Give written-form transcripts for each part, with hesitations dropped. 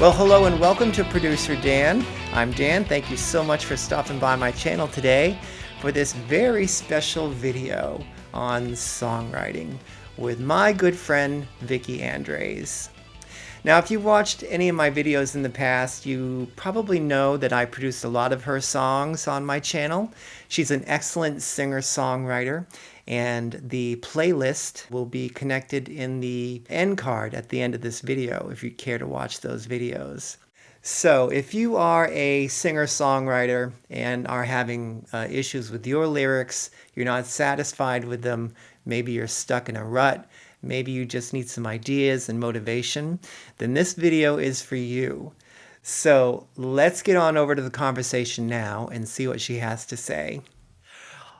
Well, hello and welcome to Producer Dan. I'm Dan. Thank you so much for stopping by my channel today for this very special video on songwriting with my good friend Vicky Andres. Now, if you've watched any of my videos in the past, you probably know that I produced a lot of her songs on my channel. She's an excellent singer-songwriter, and the playlist will be connected in the end card at the end of this video if you care to watch those videos. So if you are a singer-songwriter and are having issues with your lyrics, you're not satisfied with them, maybe you're stuck in a rut, maybe you just need some ideas and motivation, then this video is for you. So let's get on over to the conversation now and see what she has to say.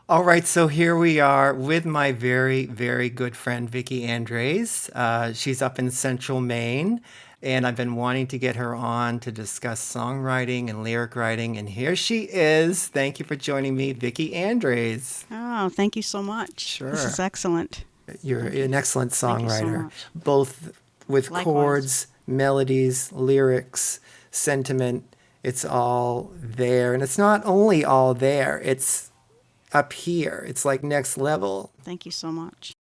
All right, so here we are with my very, very good friend, Vicky Andres. She's up in Central Maine, and I've been wanting to get her on to discuss songwriting and lyric writing, and here she is. Thank you for joining me, Vicky Andres. Oh, thank you so much. Sure. This is excellent. You're an excellent songwriter, so both with Likewise. chords, melodies, lyrics, sentiment. It's all there, and it's not only all there, it's up here. It's like next level. Thank you so much.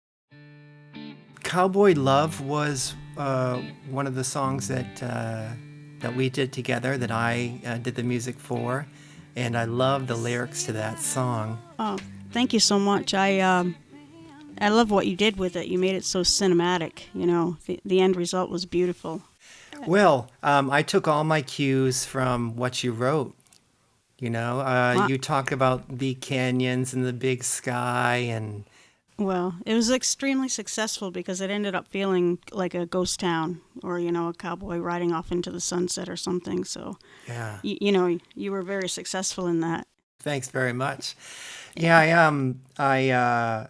Cowboy Love was one of the songs that we did together, that I did the music for, and I love the lyrics to that song. Oh, thank you so much. I love what you did with it. You made it so cinematic. You know, the end result was beautiful. Well, I took all my cues from what you wrote. You know, you talk about the canyons and the big sky and... Well, it was extremely successful because it ended up feeling like a ghost town or, you know, a cowboy riding off into the sunset or something. So, yeah, you know, you were very successful in that. Thanks very much. Yeah, I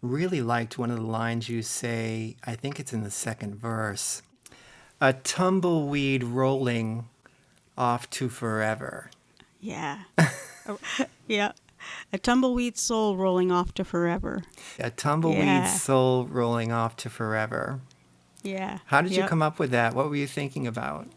really liked one of the lines you say. I think it's in the second verse. A tumbleweed rolling off to forever. Yeah. Yeah. A tumbleweed soul rolling off to forever. A tumbleweed soul rolling off to forever. Yeah. How did you come up with that? What were you thinking about?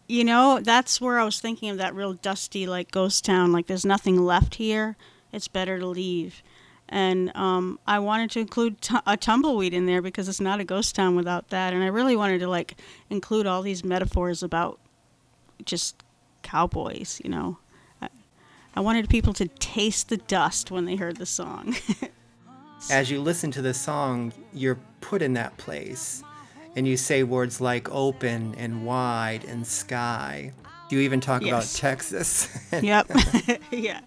You know, that's where I was thinking of that real dusty, like, ghost town. Like, there's nothing left here. It's better to leave. And I wanted to include a tumbleweed in there because it's not a ghost town without that. And I really wanted to, like, include all these metaphors about just cowboys, you know. I wanted people to taste the dust when they heard the song. As you listen to the song, you're put in that place, and you say words like open and wide and sky. You even talk about Texas. Yep. Yeah.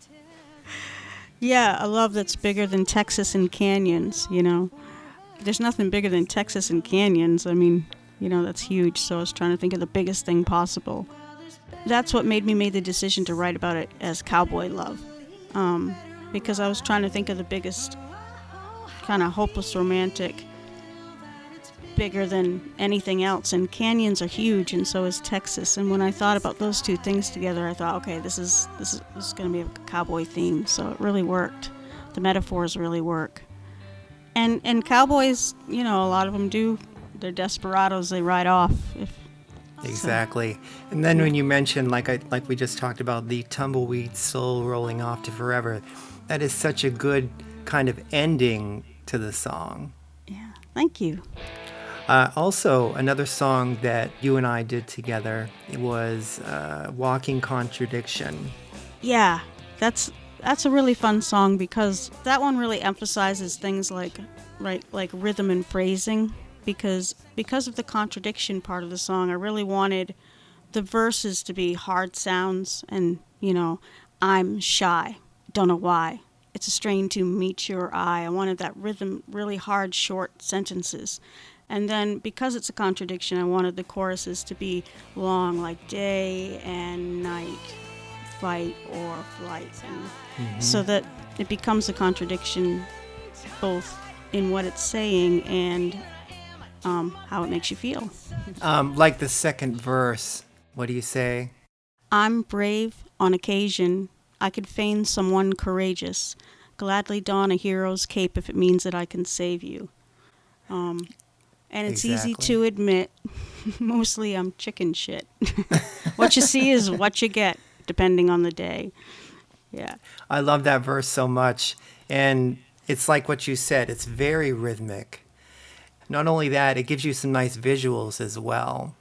Yeah, a love that's bigger than Texas and canyons, you know. There's nothing bigger than Texas and canyons. I mean, you know, that's huge. So I was trying to think of the biggest thing possible. That's what made me make the decision to write about it as Cowboy Love, because I was trying to think of the biggest kind of hopeless romantic, bigger than anything else. And canyons are huge, and so is Texas. And when I thought about those two things together, I thought, okay, this is going to be a cowboy theme. So it really worked. The metaphors really work. And cowboys, you know, a lot of them do. They're desperados. They ride off. Exactly. And then when you mention, like we just talked about, the tumbleweed soul rolling off to forever, that is such a good kind of ending to the song. Yeah, thank you. Also, another song that you and I did together was Walking Contradiction. Yeah, that's a really fun song because that one really emphasizes things like rhythm and phrasing. Because of the contradiction part of the song, I really wanted the verses to be hard sounds and, you know, I'm shy, don't know why. It's a strain to meet your eye. I wanted that rhythm, really hard, short sentences. And then because it's a contradiction, I wanted the choruses to be long, like day and night, fight or flight. And so that it becomes a contradiction both in what it's saying and how it makes you feel. Like the second verse, what do you say? I'm brave on occasion. I could feign someone courageous. Gladly don a hero's cape if it means that I can save you. And it's easy to admit Mostly I'm chicken shit. What you see is what you get, depending on the day. Yeah. I love that verse so much. And it's like what you said, it's very rhythmic. Not only that, it gives you some nice visuals as well.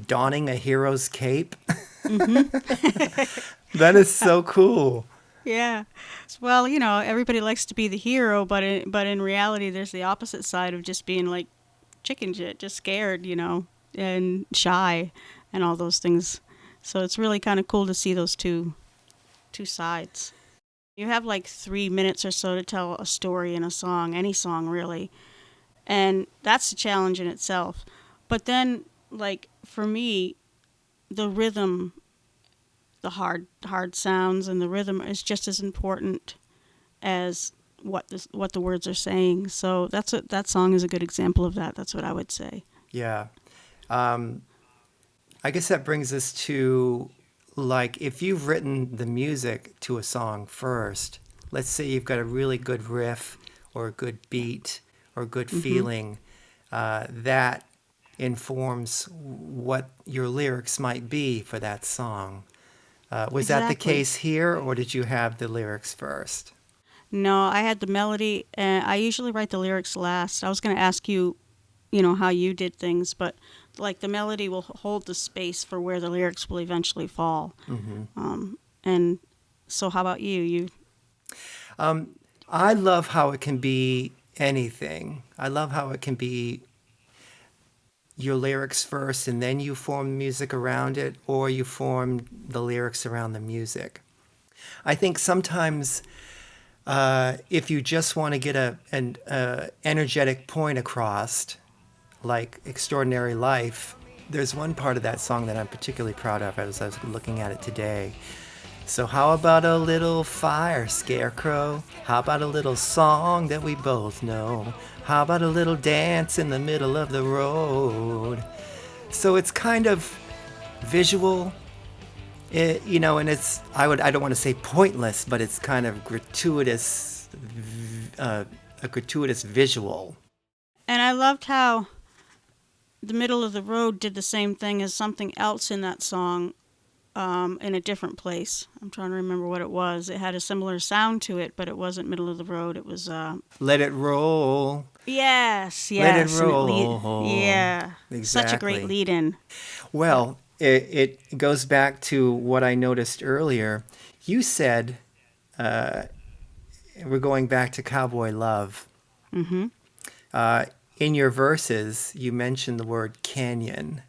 Donning a hero's cape. That is so cool. Yeah. Well, everybody likes to be the hero, but in reality, there's the opposite side of just being like chicken shit, just scared, and shy and all those things. So it's really kind of cool to see those two sides. You have like 3 minutes or so to tell a story in a song, any song really. And that's a challenge in itself. But then, like, for me, the rhythm, the hard sounds and the rhythm is just as important as what the words are saying. So that song is a good example of that. That's what I would say. Yeah. I guess that brings us to, like, if you've written the music to a song first, let's say you've got a really good riff or a good beat or good feeling, that informs what your lyrics might be for that song. Was that the case here, or did you have the lyrics first? No, I had the melody, and I usually write the lyrics last. I was going to ask you, how you did things, but like the melody will hold the space for where the lyrics will eventually fall. And so how about you? I love how it can be anything. I love how it can be your lyrics first and then you form music around it, or you form the lyrics around the music. I think sometimes if you just want to get an energetic point across, like Extraordinary Life, there's one part of that song that I'm particularly proud of as I was looking at it today. So how about a little fire, scarecrow? How about a little song that we both know? How about a little dance in the middle of the road? So it's kind of visual, and it's, I don't want to say pointless, but it's kind of gratuitous, a gratuitous visual. And I loved how the middle of the road did the same thing as something else in that song, in a different place. I'm trying to remember what it was. It had a similar sound to it, but it wasn't middle of the road. It was Let It Roll. Yes. Let It Roll. Yeah. Exactly. Such a great lead-in. Well, it goes back to what I noticed earlier. You said, we're going back to Cowboy Love. In your verses, you mentioned the word canyon.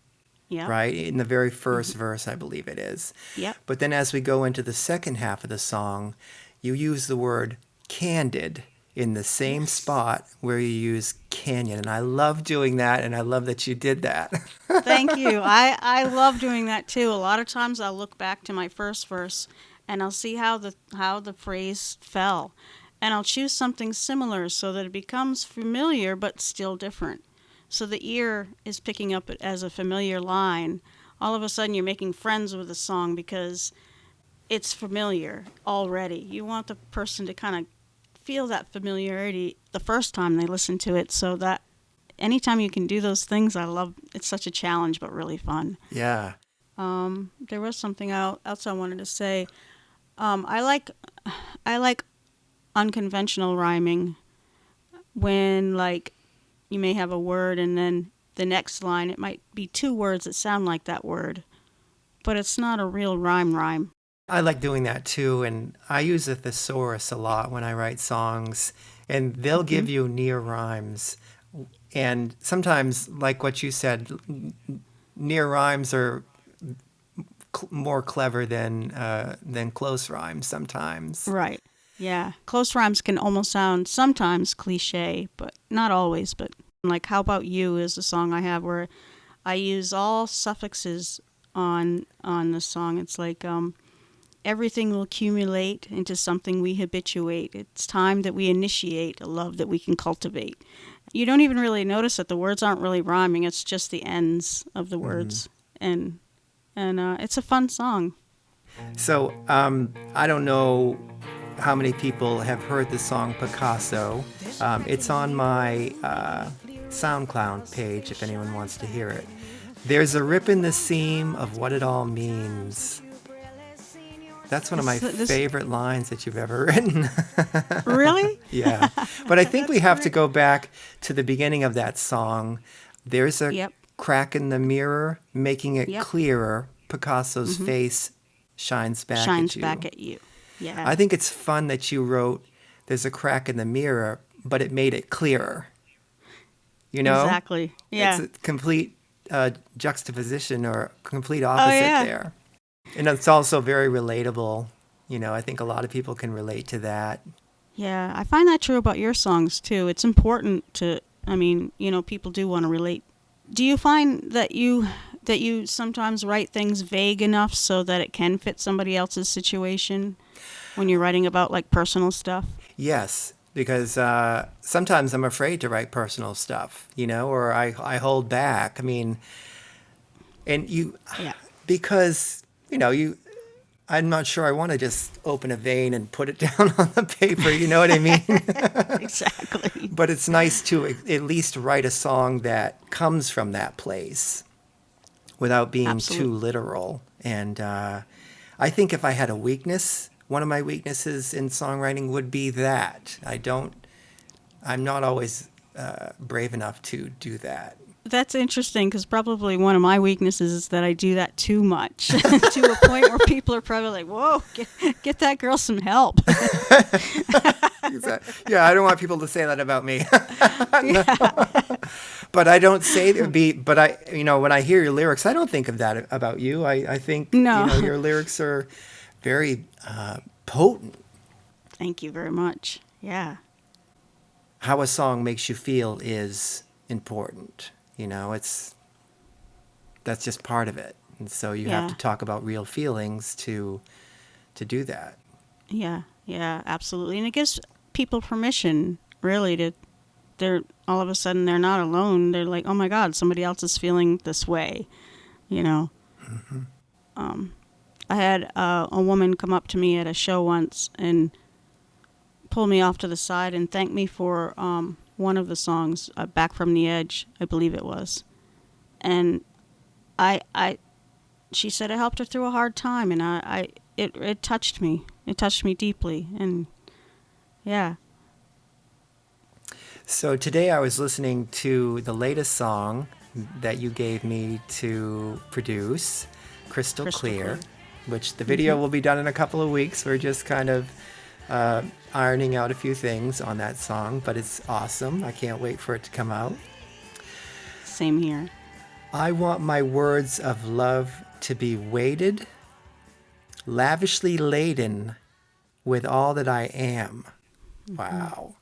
Yep. Right? In the very first verse, I believe it is. Yep. But then as we go into the second half of the song, you use the word candid in the same spot where you use canyon. And I love doing that, and I love that you did that. Thank you. I love doing that too. A lot of times I'll look back to my first verse and I'll see how the phrase fell. And I'll choose something similar so that it becomes familiar but still different. So the ear is picking up it as a familiar line. All of a sudden you're making friends with the song because it's familiar already. You want the person to kind of feel that familiarity the first time they listen to it. So that anytime you can do those things, I love. It's such a challenge, but really fun. Yeah. There was something else I wanted to say. I like unconventional rhyming when, like, you may have a word and then the next line, it might be 2 words that sound like that word, but it's not a real rhyme. I like doing that too, and I use a thesaurus a lot when I write songs, and they'll give you near rhymes. And sometimes, like what you said, near rhymes are more clever than close rhymes sometimes. Right. Yeah. Close rhymes can almost sound sometimes cliche, but not always. But like How About You is a song I have where I use all suffixes on the song. It's like everything will accumulate into something we habituate. It's time that we initiate a love that we can cultivate. You don't even really notice that the words aren't really rhyming. It's just the ends of the words. And it's a fun song. So I don't know how many people have heard the song Picasso. It's on my SoundCloud page if anyone wants to hear it. There's a rip in the seam of what it all means. That's one of my favorite lines that you've ever written. Really? Yeah. But I think we have to great. go back to the beginning of that song. There's a Yep. crack in the mirror, making it Yep. clearer. Picasso's face shines back at Shines you. back at you. Yeah. I think it's fun that you wrote, there's a crack in the mirror, but it made it clearer. You know? Exactly. Yeah. It's a complete juxtaposition or complete Oh opposite yeah. there. And it's also very relatable. You know, I think a lot of people can relate to that. Yeah. I find that true about your songs too. It's important to. I mean, people do want to relate. Do you find that you sometimes write things vague enough so that it can fit somebody else's situation when you're writing about like personal stuff? Yes, because sometimes I'm afraid to write personal stuff, or I hold back. I mean, and Yeah. because, I'm not sure I want to just open a vein and put it down on the paper, you know what I mean? Exactly. But it's nice to at least write a song that comes from that place without being Absolutely. too literal. And I think if I had a weakness, one of my weaknesses in songwriting would be that. I'm not always brave enough to do that. That's interesting because probably one of my weaknesses is that I do that too much to a point where people are probably like, whoa, get that girl some help. Yeah, I don't want people to say that about me. But I don't say but when I hear your lyrics, I don't think of that about you. I think, No. Your lyrics are very potent. Thank you very much. Yeah. How a song makes you feel is important. That's just part of it. And so you have Yeah. to talk about real feelings to do that. Yeah. Yeah, absolutely. And it gives people permission really they're all of a sudden they're not alone. They're like, oh my God, somebody else is feeling this way, you know. I had a woman come up to me at a show once and pull me off to the side and thank me for one of the songs, Back from the Edge, I believe it was. And she said it helped her through a hard time, and it touched me. It touched me deeply, and yeah. So today I was listening to the latest song that you gave me to produce, Crystal Clear, which the video will be done in a couple of weeks. We're just kind of ironing out a few things on that song, but it's awesome. I can't wait for it to come out. Same here. I want my words of love to be weighted, lavishly laden with all that I am. Wow.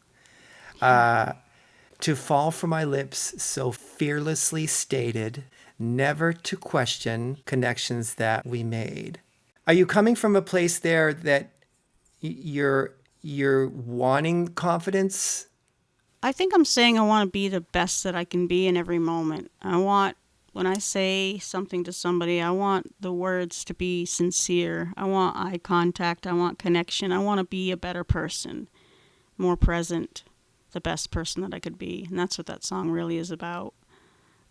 To fall from my lips so fearlessly stated, never to question connections that we made. Are you coming from a place there that you're wanting confidence? I think I'm saying I want to be the best that I can be in every moment. When I say something to somebody, I want the words to be sincere. I want eye contact. I want connection. I want to be a better person, more present, the best person that I could be. And that's what that song really is about.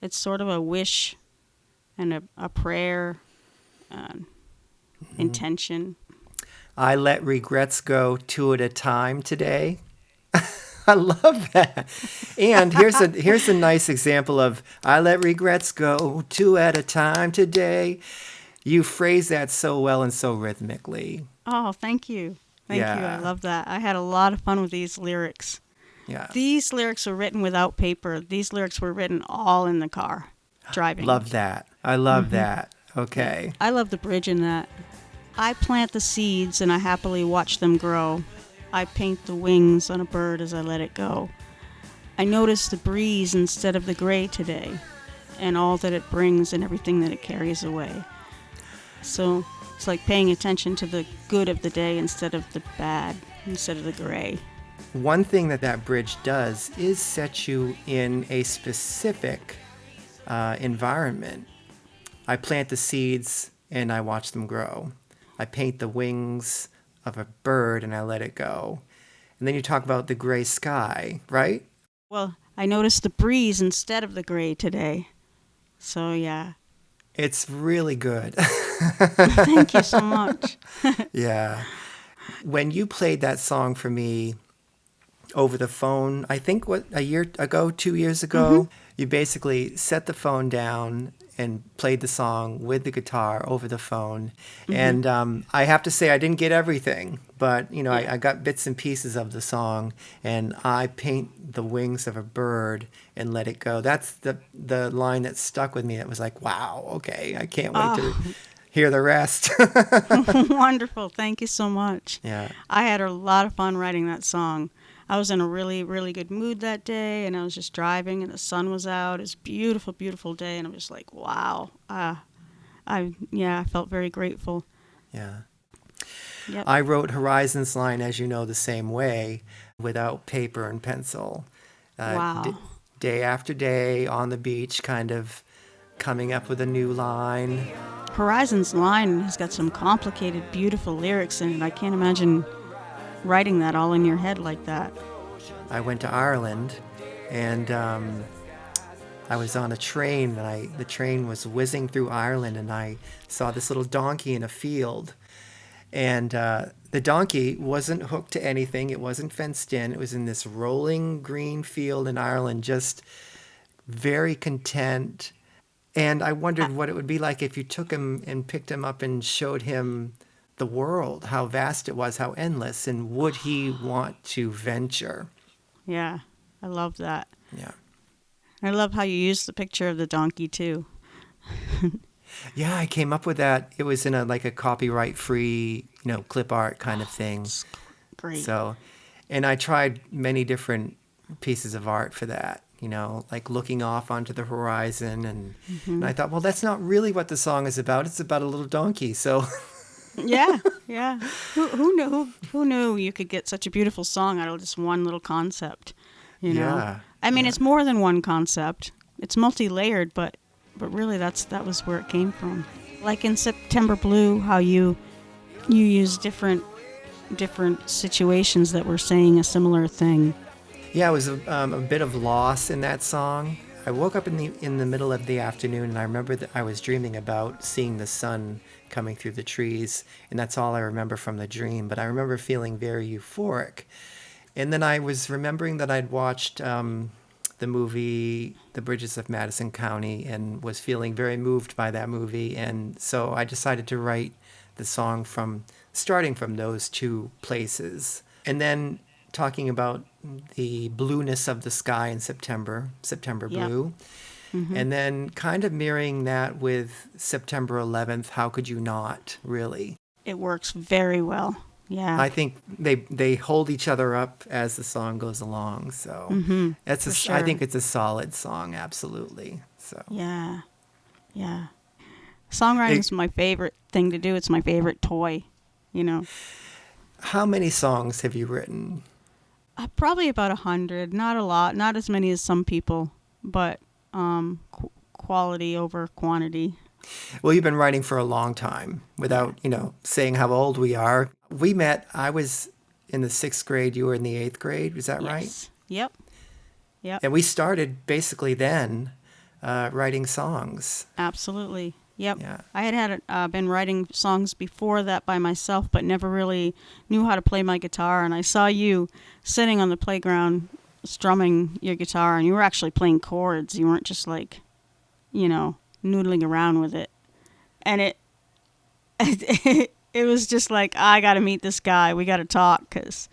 It's sort of a wish and a prayer, intention. I let regrets go two at a time today. I love that. And here's a nice example of I let regrets go two at a time today. You phrase that so well and so rhythmically. Oh, thank you. Thank you. I love that. I had a lot of fun with these lyrics. Yeah. These lyrics were written without paper. These lyrics were written all in the car, driving. Love that. I love that. Okay. I love the bridge in that. I plant the seeds and I happily watch them grow. I paint the wings on a bird as I let it go. I notice the breeze instead of the gray today, and all that it brings and everything that it carries away. So it's like paying attention to the good of the day instead of the bad, instead of the gray. One thing that bridge does is set you in a specific environment. I plant the seeds and I watch them grow. I paint the wings of a bird and I let it go. And then you talk about the gray sky, right? Well, I noticed the breeze instead of the gray today. So yeah, It's really good. Thank you so much. Yeah. When you played that song for me over the phone, I think a year ago, 2 years ago, you basically set the phone down and played the song with the guitar over the phone. And I have to say, I didn't get everything, but I got bits and pieces of the song. And I paint the wings of a bird and let it go. That's the line that stuck with me. It was like, wow, okay, I can't wait to hear the rest. Wonderful. Thank you so much. Yeah. I had a lot of fun writing that song. I was in a really, really good mood that day, and I was just driving, and the sun was out. It's a beautiful, beautiful day, and I'm just like, wow. I felt very grateful. Yeah. Yep. I wrote Horizon's line, as you know, the same way, without paper and pencil. Wow. Day after day on the beach, kind of coming up with a new line. Horizon's line has got some complicated, beautiful lyrics in it. I can't imagine writing that all in your head like that. I went to Ireland, and I was on a train, and the train was whizzing through Ireland, and I saw this little donkey in a field. And the donkey wasn't hooked to anything. It wasn't fenced in. It was in this rolling green field in Ireland, just very content. And I wondered what it would be like if you took him and picked him up and showed him the world, how vast it was, how endless, and would he want to venture? Yeah, I love that. Yeah. I love how you use the picture of the donkey, too. Yeah, I came up with that. It was in a copyright-free, clip art kind of thing. Great. So, and I tried many different pieces of art for that, like looking off onto the horizon. And I thought, well, that's not really what the song is about. It's about a little donkey. So, yeah. Who knew you could get such a beautiful song out of just one little concept? Yeah. I mean, it's more than one concept. It's multi-layered, but really, that was where it came from. Like in September Blue, how you use different situations that were saying a similar thing. Yeah, it was a bit of loss in that song. I woke up in the middle of the afternoon, and I remember that I was dreaming about seeing the sun coming through the trees, and that's all I remember from the dream. But I remember feeling very euphoric. And then I was remembering that I'd watched the movie The Bridges of Madison County and was feeling very moved by that movie. And so I decided to write the song starting from those two places. And then talking about the blueness of the sky in September Blue. And then kind of mirroring that with September 11th, How Could You Not, really? It works very well. Yeah. I think they hold each other up as the song goes along. So sure. I think it's a solid song, absolutely. So Yeah. Songwriting is my favorite thing to do. It's my favorite toy, How many songs have you written? Probably about 100. Not a lot. Not as many as some people, but quality over quantity. Well, you've been writing for a long time without, saying how old we are. We met, I was in the 6th grade, you were in the 8th grade. Is that right? Yep. And we started basically then writing songs. Absolutely. Yep. Yeah. I had been writing songs before that by myself, but never really knew how to play my guitar. And I saw you sitting on the playground strumming your guitar, and you were actually playing chords. You weren't just like, noodling around with it. And it was just like, I got to meet this guy. We got to talk because,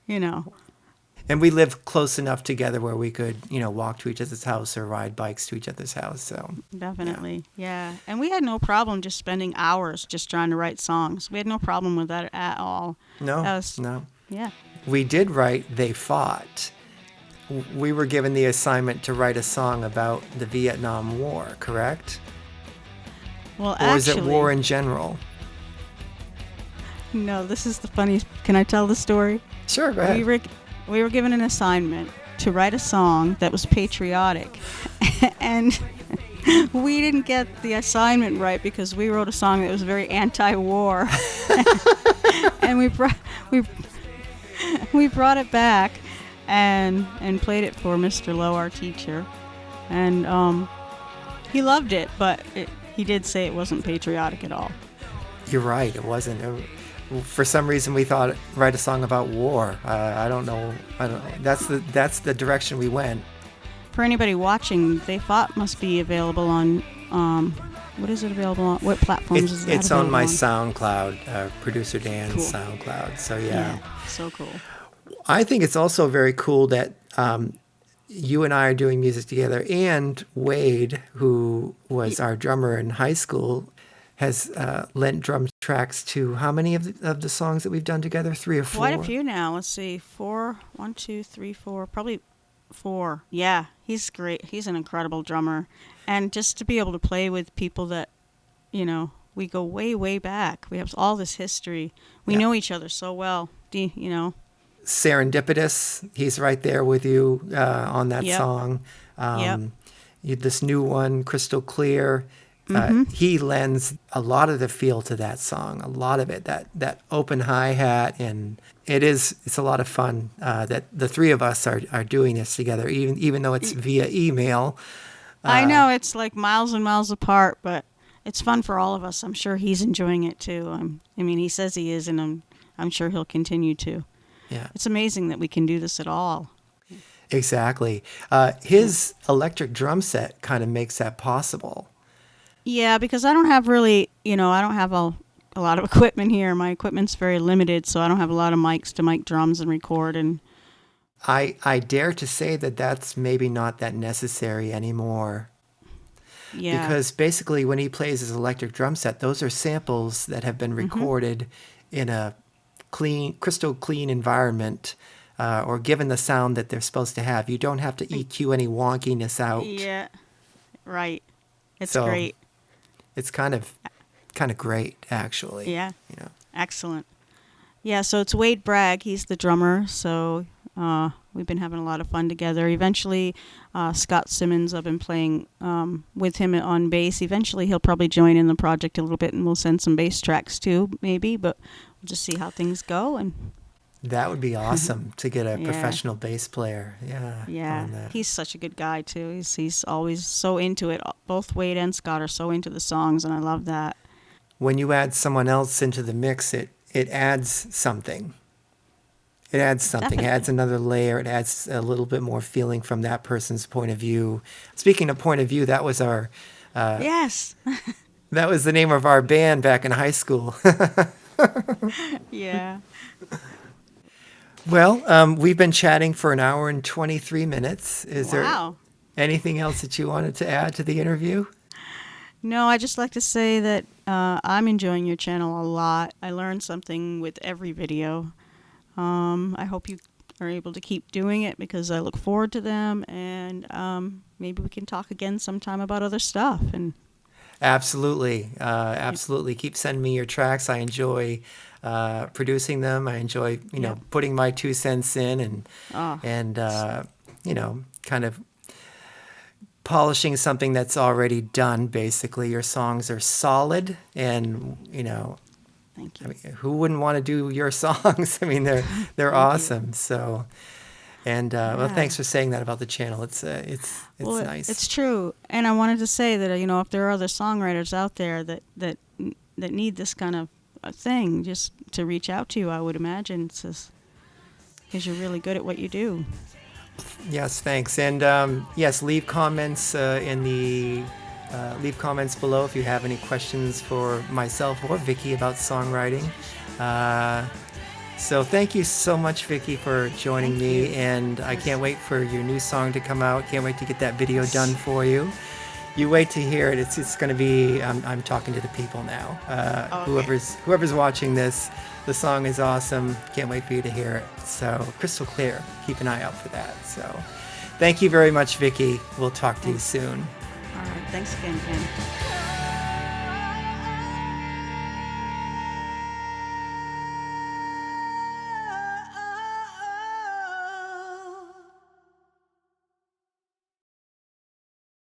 And we lived close enough together where we could, walk to each other's house or ride bikes to each other's house. So Definitely. Yeah. And we had no problem just spending hours just trying to write songs. We had no problem with that at all. No. Yeah. We did write They Fought. We were given the assignment to write a song about the Vietnam War, correct? Well, or is it war in general? No, this is the funniest. Can I tell the story? Sure, go ahead. We were given an assignment to write a song that was patriotic. And we didn't get the assignment right because we wrote a song that was very anti-war. And we brought it back and played it for Mr. Lowe, our teacher. And he loved it, but he did say it wasn't patriotic at all. You're right. It wasn't. For some reason, we thought write a song about war. I don't know. That's the direction we went. For anybody watching, They Fought must be available on. What is it available on? What platforms is it? It's on my SoundCloud, Producer Dan's cool. SoundCloud. So yeah, so cool. I think it's also very cool that you and I are doing music together, and Wade, who was our drummer in high school, has lent drum tracks to how many of the songs that we've done together? 3 or 4? Quite a few now. Let's see. 4. 1, 2, 3, 4. Probably 4. Yeah, he's great. He's an incredible drummer. And just to be able to play with people that, we go way, way back. We have all this history. We know each other so well, Serendipitous, he's right there with you on that song. This new one, Crystal Clear, he lends a lot of the feel to that song, a lot of it, that open hi-hat, and it's a lot of fun that the three of us are doing this together, even though it's via email. I know it's like miles and miles apart, but it's fun for all of us. I'm sure he's enjoying it too. He says he is, and I'm sure he'll continue to. Yeah, it's amazing that we can do this at all. Exactly. His electric drum set kind of makes that possible. Yeah, because I don't have really, I don't have a lot of equipment here. My equipment's very limited, so I don't have a lot of mics to mic drums and record. And I dare to say that that's maybe not that necessary anymore. Yeah. Because basically when he plays his electric drum set, those are samples that have been recorded in a crystal clean environment, or given the sound that they're supposed to have. You don't have to EQ any wonkiness out. Yeah, right. It's great. It's kind of great, actually. Yeah. Excellent. Yeah, so it's Wade Bragg. He's the drummer, so we've been having a lot of fun together. Eventually, Scott Simmons, I've been playing with him on bass. Eventually, he'll probably join in the project a little bit, and we'll send some bass tracks too, maybe, but we'll just see how things go. And that would be awesome to get a professional bass player. Yeah, he's such a good guy too. He's always so into it. Both Wade and Scott are so into the songs, and I love that. When you add someone else into the mix, it adds something. It adds something. Definitely. It adds another layer. It adds a little bit more feeling from that person's point of view. Speaking of point of view, that was our... yes. That was the name of our band back in high school. Yeah. Well, we've been chatting for an hour and 23 minutes. Is there anything else that you wanted to add to the interview? No, I just like to say that I'm enjoying your channel a lot. I learned something with every video. I hope you are able to keep doing it because I look forward to them, and maybe we can talk again sometime about other stuff. And absolutely. Keep sending me your tracks. I enjoy producing them. I enjoy, putting my 2 cents in and kind of polishing something that's already done. Basically, your songs are solid, and thank you. I mean, who wouldn't want to do your songs? I mean, they're awesome. You. So, and well, thanks for saying that about the channel. It's nice. It's true, and I wanted to say that if there are other songwriters out there that need this kind of thing, just to reach out to you. I would imagine because you're really good at what you do. Yes, thanks, and yes, leave comments leave comments below if you have any questions for myself or Vicky about songwriting. So thank you so much, Vicky, for joining me, and I can't wait for your new song to come out. Can't wait to get that video done for you. You wait to hear it. It's going to be. I'm talking to the people now. Okay. Whoever's watching this, the song is awesome. Can't wait for you to hear it. So crystal clear. Keep an eye out for that. So, thank you very much, Vicky. We'll talk to you soon. All right. Thanks again, Ken.